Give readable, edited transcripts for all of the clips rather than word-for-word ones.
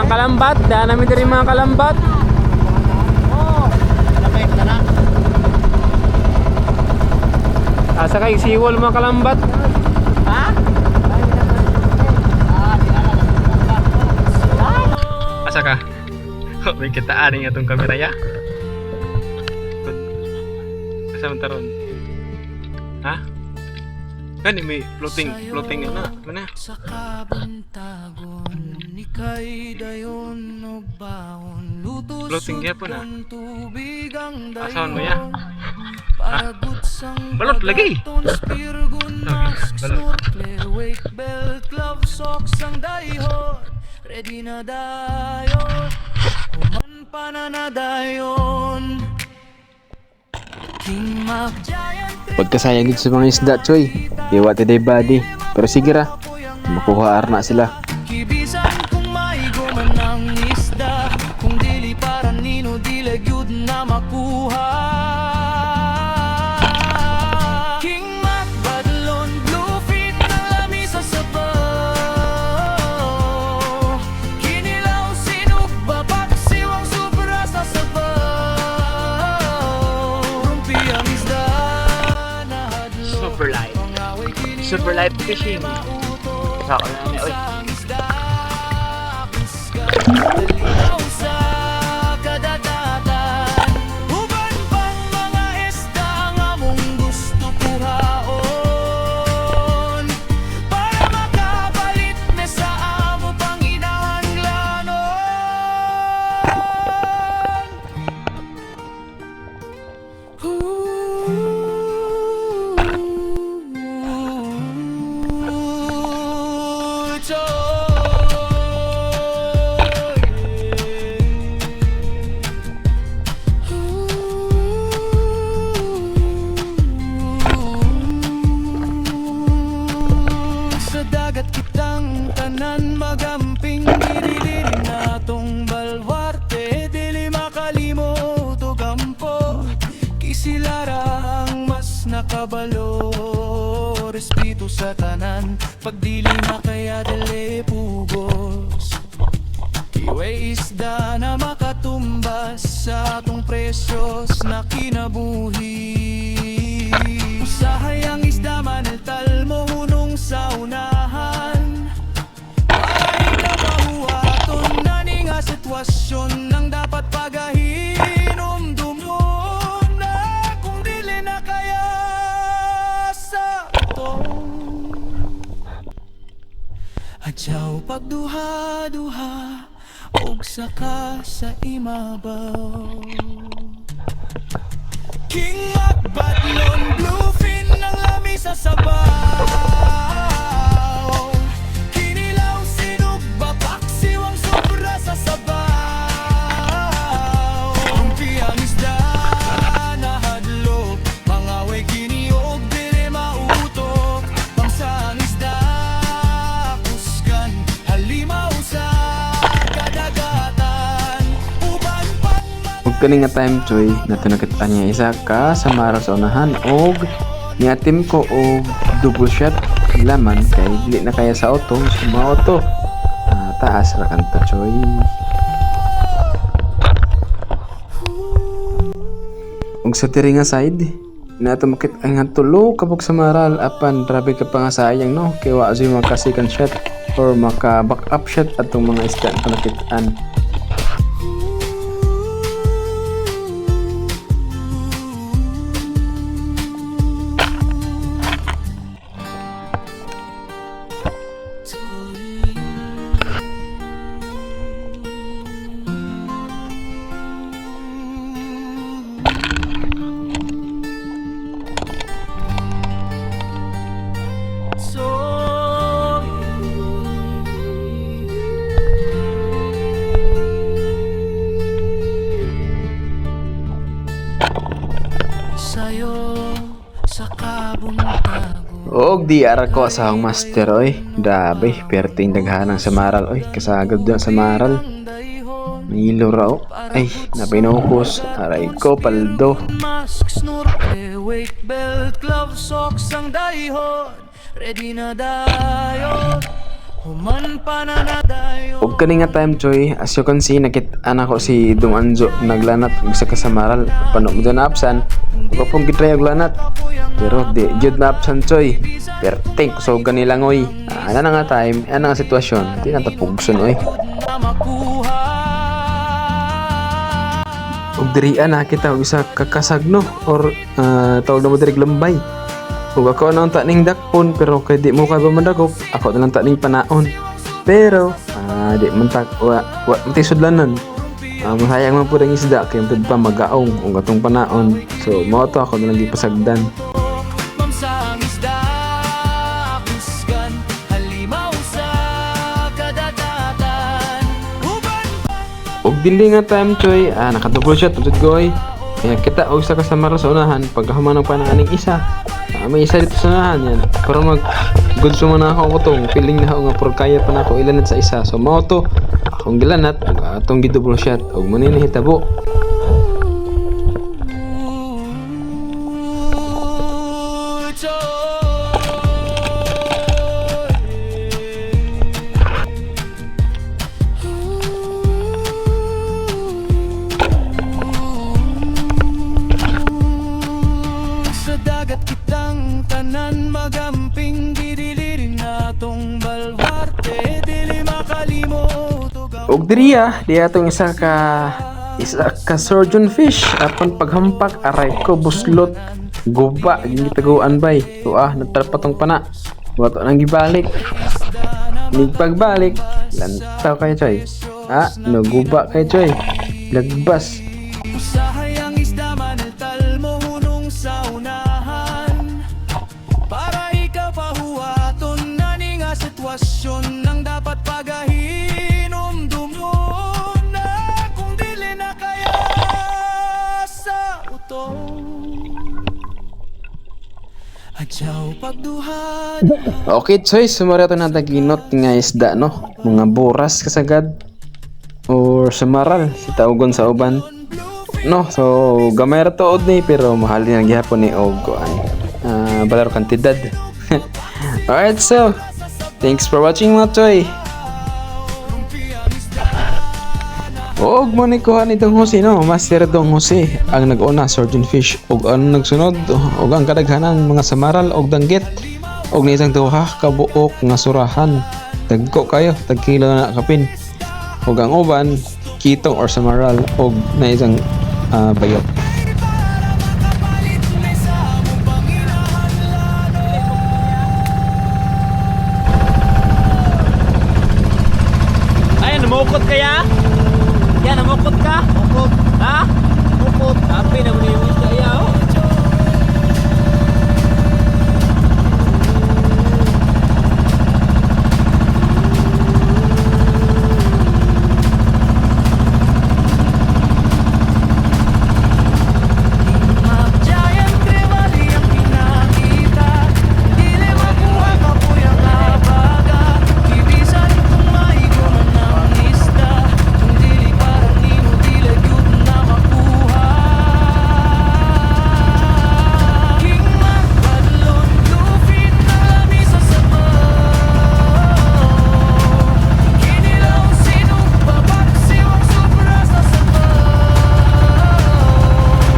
Mga kalambat, daan namin din mga kalambat. Asa kay siwol mga kalambat. Ha? Asa ka? May kitaan nga itong kamera ya. Asa man taron? Ha? Gani may floating na. Mana? Sa kabuntagon ika'y dayon o baon lutos Floating gyapon na. tubig ang dayon. Asahan mo ya? Pagod sang Balot lagi. spirgun mask Balot. snorkel wake belt glove socks ang dayhon ready na dayon human pa na dayon King Mac Giant Pagkasayang dito sa mga isda, Choy. Iwa today body. Pero sige ra, makuha arna sila. Kibisan kung maiguman ng isda kung dili para nino dili gyud na makuha King Mac Badlon Bluefin na lamisa sa sabaw Kinilaw sinug babak siwang sobra sa sabaw Rumpiang isda na hadlok Super light. Pangaway kini Super light fishing. Saka na niya, oy. Dalinaw sa kadadatan Uban pang mga isda nga mong gusto kuhaon Para makapalit na sa amo pang inahanglanon Sa dagat kitang tanan magamping dili natong balwarte dili makalimot o gampo kisilara ang mas nakabalo respeto sa tanan pagdili na kaya dili pugos Iwe isda na makatumbas sa atong presyos na kinabuhi Usahay ang isda manaltal mo hunong sa unahan Ay kabahuaton na ni nga sitwasyon nang dapat pagahinom dumon na kung dili na kaya sa ito Adyaw pagduha-duha og saka sa imabaw King Mac Badlon Bluefin ang lamisa sa sabaw Kinilaw sinug bapak siwang sobra sa sabaw Rumpiang isda na hadlok Mangaway kini og dili mautok Pangsang isda kusgan halimaw sa kadagatan Uban pang Huwag ka nga time, Choy. Natunakitaan niya isa ka sa mara sa unahan. Og niatim ko og double shot laman kay dili na kaya sa auto. Sa mga auto. Taas ra kanta, Choy. Og sa tiri nga side, natumakit ang nga tulo kabog sa maral apan grabe ka pa nga sayang no kay wa azoy maka second shot or maka back up shot atong mga isda na nakitaan. Og di ara ko sa akong master oy. Grabe, perting daghanang sa maral oy. Kasagad doon sa maral. Nilo raw. Ay, napinukos. Aray ko, paldo. Mask, snorkel, wake belt, glove, socks ang dayhon Ready na dayon Human pananadayo. Og kani nga time choy, as you can see nakit-an ako si Dong Anjo naglanat og sa kasamaral. Pano mo dyan naapsan, ako pong gitry og lanat. Pero di jud naapsan choy. Pero think so ganilangoy. Ana na nga time, ana nga sitwasyon, di na tapugson oy. Na makuha. Og diri ana kita og isa kakasagno or tawag na mo diri lambay. Ug ako na unta ning dakpon pero kay di mo kay ba mandagop, ako na lang ta ning panaon. Pero di man ta wa matisudlanan. Masayang man pud ang isda kay pud pa magaong ug atong panaon. So mao to ako na lang gipasagdan. Mamsang isda kusgan halimaw sa kadadatan. Uban Og dili nga time choy, naka-double shot ulit goy. Kaya kita og sa kasamaral sa unahan pagkahuman ng panaaning isa. May isa dito sa unahan yan. Pero good sumana ako tong feeling na ako nga por kaya pa na ako ilanat sa isa. So mao to akong gilanat ug atong gi-double shot og muni ni hitabo. sa dagat kitang tanan magamping didilirin natong balwarte dili makalimot Og diri di atong isa ka surgeon fish apan paghampak aray ko buslot guba gini taguan bay. So nagtarpatong pana. Wato nang gibalik. Nig pagbalik lantaw kay choy. Naguba kay choy. Lagbas. usahay ang isda manaltal mo hunong sa unahan para ikaw pahuwaton na ni nga sitwasyon nang dapat pagahinom dumon na kung dili na kaya sa utong adyaw pagduhad. Okay choy, sumara to na taginot nga isda no. Mga buras kasagad or samaral si tawgon sa uban. No, so gamay ra tuod ni pero mahal din ang gihapon ni og balaro kantidad. Alright, so thanks for watching mga choy. Og mo ni kuha ni Dong Jose no, Master Dong Jose ang nag-una surgeon fish og ang nagsunod og ang kadaghanan mga samaral og danggit og ni isang duha ka buok nga surahan. Dagko kayo, tagkilo na kapin. Og ang uban kitong or samaral og na isang bayot. Ay, namukot kaya? Yan, namukot ka? Mukot. Ha? Mukot. Tapi na mo na yung isda yaw. Giant trevally ang pinakita dili makuha ka po yung abaga ibisan kung maiguman ng isda kung dili para nino dili yun na makuha king magpadlon lupit na lamisa sa kinilaw sinong babagsiwang sobra sa sabaw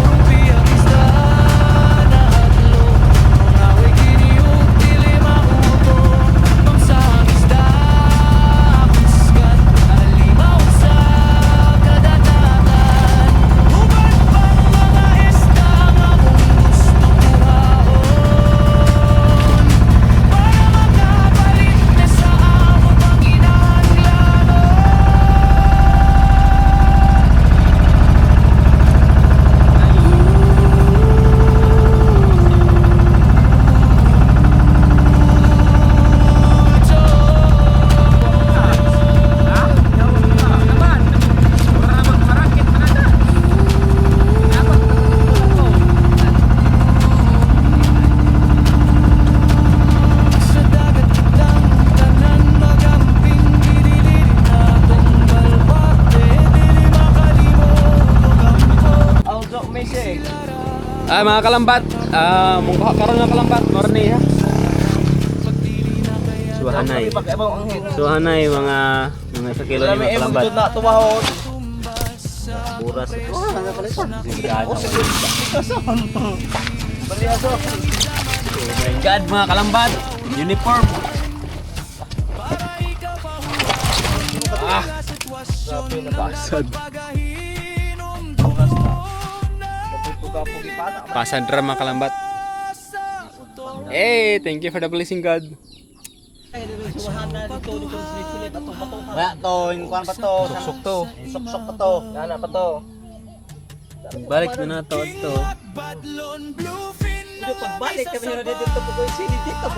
rumpi ang isda na hadlo mga wikiniog dili mauto mamsang isda kusgan halimaw sa kadadatan uban pang mga isda nga mong gustong buhaon para makapalit na sa amo pang ginahanglanon. Sa dagat kitang tanan magamping didilirin natong balwarte dili makalimot og ampo. Auto, may siya Mga kalambat, mungkuha karon nga kalambat, morning ha. Pag dili na kaya Suhanay. Suhanay mga sa kilo ni mga kalambat. na tumahon. Buras ito. Baliaso. Oh my God, mga kalambat. Uniform. Grabe na basad. Puga-pugi pa na. Pasadra mga kalambat. Hey, thank you for the blessing, God. Wala to, yung kuhan pa to. Suksok to. Suksok pa to. Gana pa to. Balik na to ito. Pagbalik kami na dito po ko yung sinidito.